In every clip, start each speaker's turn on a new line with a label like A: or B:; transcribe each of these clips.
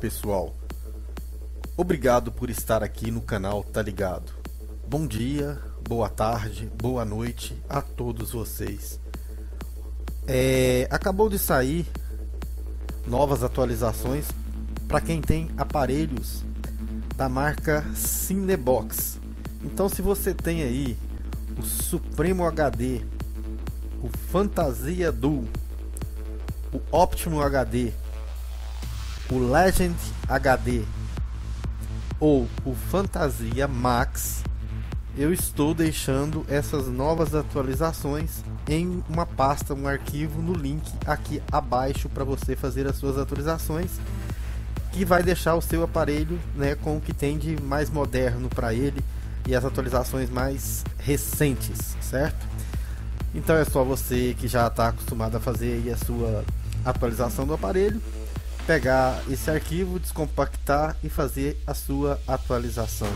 A: pessoal, obrigado por estar aqui no canal Tá Ligado. Bom dia, boa tarde, boa noite a todos vocês. Acabou de sair novas atualizações para quem tem aparelhos da marca Cinebox. Então, se você tem aí o Supremo HD, o Fantasia Duo, o Optimum HD, o Legend HD ou o Fantasia Max, eu estou deixando essas novas atualizações em uma pasta, um arquivo no link aqui abaixo para você fazer as suas atualizações, que vai deixar o seu aparelho, né, com o que tem de mais moderno para ele e as atualizações mais recentes, certo? Então é só você que já está acostumado a fazer aí a sua atualização do aparelho, pegar esse arquivo, descompactar e fazer a sua atualização.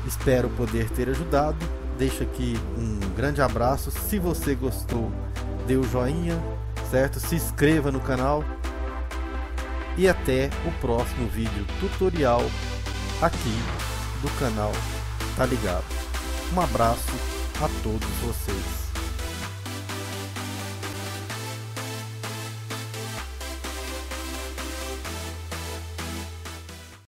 A: Espero poder ter ajudado. Deixo aqui um grande abraço. Se você gostou, dê o joinha, certo? Se inscreva no canal e até o próximo vídeo tutorial aqui do canal Tá Ligado. Um abraço a todos vocês.